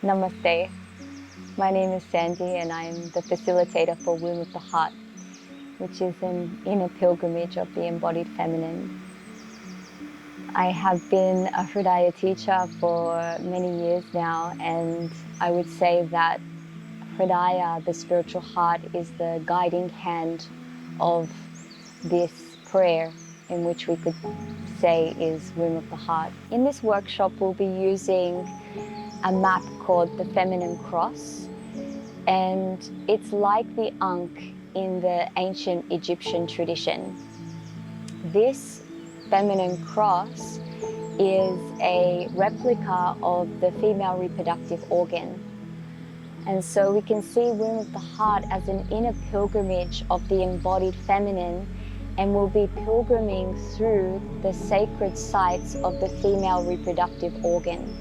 Namaste. My name is Sandii and I am the facilitator for Womb of the Heart, which is an inner pilgrimage of the embodied feminine. I have been a Hridaya teacher for many years now, and I would say that Hridaya, the spiritual heart, is the guiding hand of this prayer, in which we could say is Womb of the Heart. In this workshop, we'll be using a map called the Feminine Cross, and it's like the Ankh in the ancient Egyptian tradition. This feminine cross is a replica of the female reproductive organ. And so we can see Womb of the Heart as an inner pilgrimage of the embodied feminine, and we'll be pilgriming through the sacred sites of the female reproductive organ.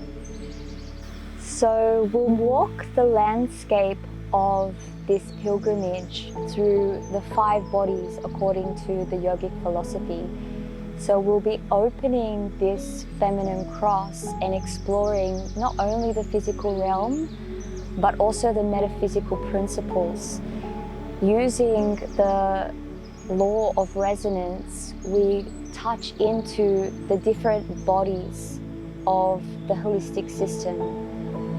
So we'll walk the landscape of this pilgrimage through the 5 bodies according to the yogic philosophy. So we'll be opening this feminine cross and exploring not only the physical realm, but also the metaphysical principles. Using the law of resonance, we touch into the different bodies of the holistic system.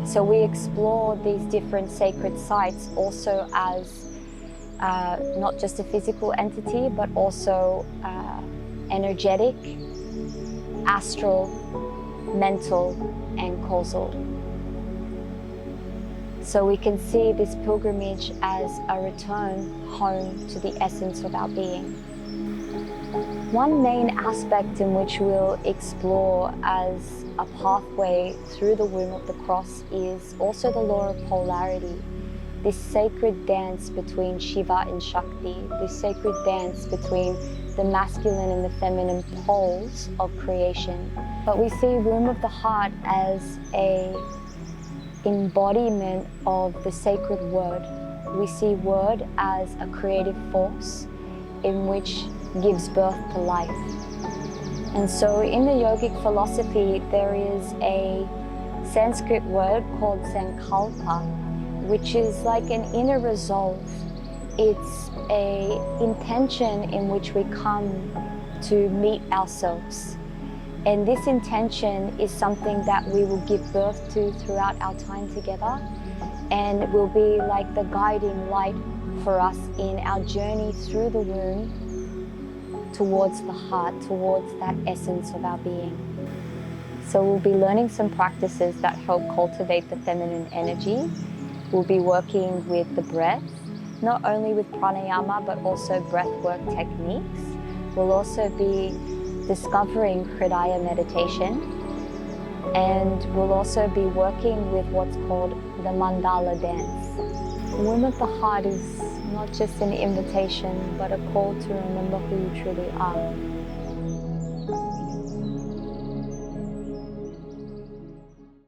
So we explore these different sacred sites also as not just a physical entity, but also energetic, astral, mental, and causal. So we can see this pilgrimage as a return home to the essence of our being. One main aspect in which we'll explore as a pathway through the womb of the cross is also the law of polarity, this sacred dance between Shiva and Shakti, this sacred dance between the masculine and the feminine poles of creation. But we see Womb of the Heart as an embodiment of the sacred word. We see word as a creative force in which gives birth to life. And so in the yogic philosophy, there is a Sanskrit word called sankalpa, which is like an inner resolve. It's an intention in which we come to meet ourselves. And this intention is something that we will give birth to throughout our time together, and will be like the guiding light for us in our journey through the womb towards the heart, towards that essence of our being. So we'll be learning some practices that help cultivate the feminine energy. We'll be working with the breath, not only with pranayama, but also breathwork techniques. We'll also be discovering Hridaya meditation, and we'll also be working with what's called the mandala dance. The Womb of the Heart is not just an invitation, but a call to remember who you truly are.